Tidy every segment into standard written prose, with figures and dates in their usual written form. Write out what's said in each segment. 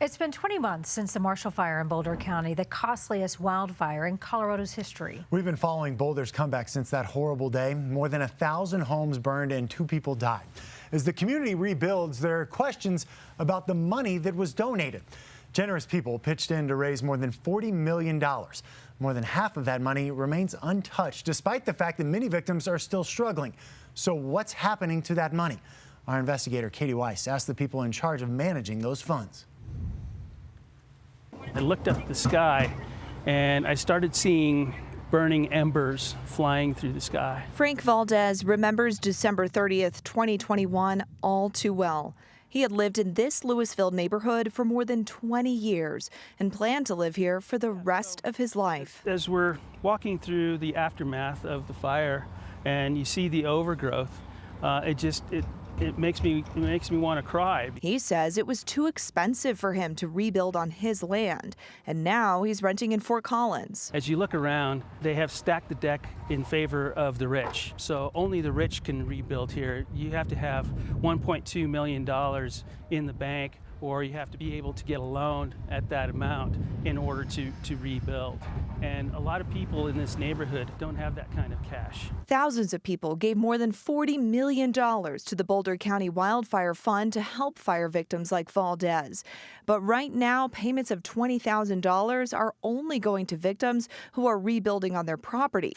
It's been 20 months since the Marshall Fire in Boulder County, the costliest wildfire in Colorado's history. We've been following Boulder's comeback since that horrible day. More than 1,000 homes burned and 2 people died. As the community rebuilds, there are questions about the money that was donated. Generous people pitched in to raise more than $40 million. More than half of that money remains untouched, despite the fact that many victims are still struggling. So what's happening to that money? Our investigator, Katie Weiss, asked the people in charge of managing those funds. I looked up at the sky and I started seeing burning embers flying through the sky. Frank Valdez remembers December 30th, 2021 all too well. He had lived in this Louisville neighborhood for more than 20 years and planned to live here for the rest of his life. As we're walking through the aftermath of the fire and you see the overgrowth, it makes me want to cry. He says it was too expensive for him to rebuild on his land, and now he's renting in Fort Collins. As you look around, they have stacked the deck in favor of the rich. So only the rich can rebuild here. You have to have $1.2 million in the bank, or you have to be able to get a loan at that amount in order to rebuild. And a lot of people in this neighborhood don't have that kind of cash. Thousands of people gave more than $40 million to the Boulder County Wildfire Fund to help fire victims like Valdez. But right now, payments of $20,000 are only going to victims who are rebuilding on their property.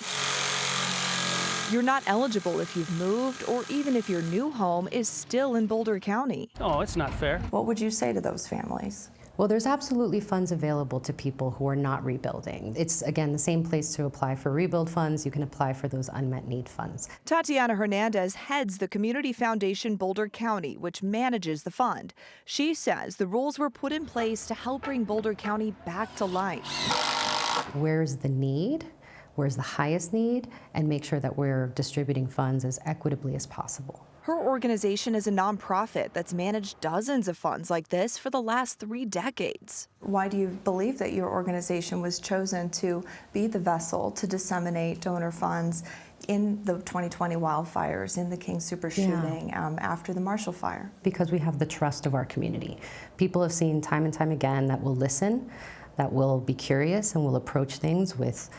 You're not eligible if you've moved or even if your new home is still in Boulder County. Oh, it's not fair. What would you say to those families? Well, there's absolutely funds available to people who are not rebuilding. It's, again, the same place to apply for rebuild funds. You can apply for those unmet need funds. Tatiana Hernandez heads the Community Foundation Boulder County, which manages the fund. She says the rules were put in place to help bring Boulder County back to life. Where's the need? Where's the highest need? And make sure that we're distributing funds as equitably as possible. Her organization is a nonprofit that's managed dozens of funds like this for the last 3 decades. Why do you believe that your organization was chosen to be the vessel to disseminate donor funds in the 2020 wildfires, in the King Super shooting, after the Marshall Fire? Because we have the trust of our community. People have seen time and time again that will listen, that will be curious, and will approach things with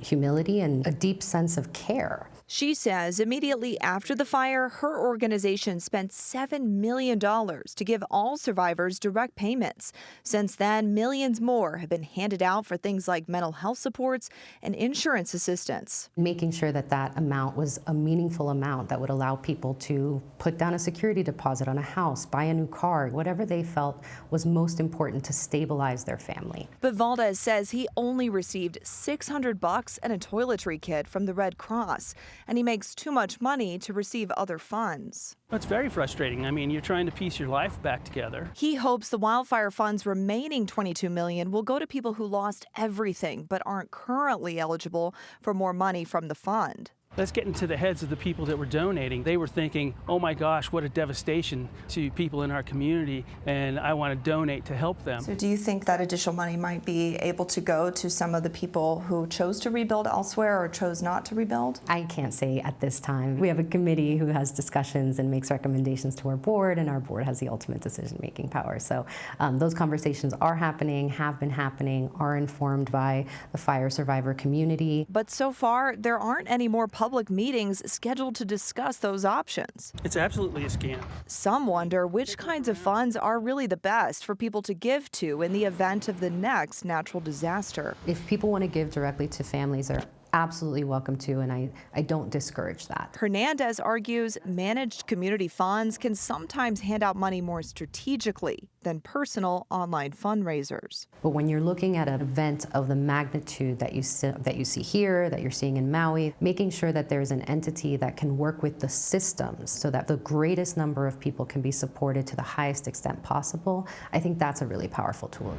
humility and a deep sense of care. She says immediately after the fire, her organization spent $7 million to give all survivors direct payments. Since then, millions more have been handed out for things like mental health supports and insurance assistance. Making sure that that amount was a meaningful amount that would allow people to put down a security deposit on a house, buy a new car, whatever they felt was most important to stabilize their family. But Valdez says he only received $600 and a toiletry kit from the Red Cross, and he makes too much money to receive other funds. It's very frustrating. I mean, you're trying to piece your life back together. He hopes the Wildfire Fund's remaining $22 million will go to people who lost everything but aren't currently eligible for more money from the fund. Let's get into the heads of the people that were donating. They were thinking, oh my gosh, what a devastation to people in our community, and I want to donate to help them. So do you think that additional money might be able to go to some of the people who chose to rebuild elsewhere or chose not to rebuild? I can't say at this time. We have a committee who has discussions and makes recommendations to our board, and our board has the ultimate decision-making power. So those conversations are happening, have been happening, are informed by the fire survivor community. But so far, there aren't any more public meetings scheduled to discuss those options. It's absolutely a scam. Some wonder which kinds of funds are really the best for people to give to in the event of the next natural disaster. If people want to give directly to families, they're absolutely welcome to, and I don't discourage that. Hernandez argues managed community funds can sometimes hand out money more strategically than personal online fundraisers. But when you're looking at an event of the magnitude that you see here, that you're seeing in Maui, making sure that there's an entity that can work with the systems so that the greatest number of people can be supported to the highest extent possible, I think that's a really powerful tool.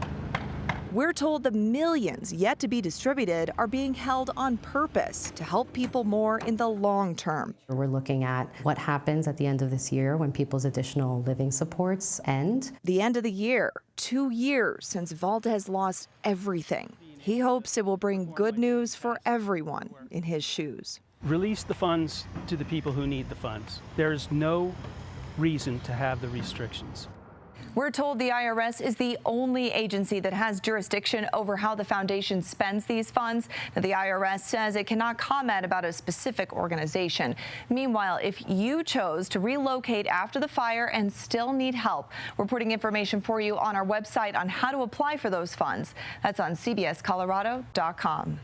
We're told the millions yet to be distributed are being held on purpose to help people more in the long term. We're looking at what happens at the end of this year when people's additional living supports end. The end of the year, 2 years since Valdez lost everything. He hopes it will bring good news for everyone in his shoes. Release the funds to the people who need the funds. There's no reason to have the restrictions. We're told the IRS is the only agency that has jurisdiction over how the foundation spends these funds. Now, the IRS says it cannot comment about a specific organization. Meanwhile, if you chose to relocate after the fire and still need help, we're putting information for you on our website on how to apply for those funds. That's on cbscolorado.com.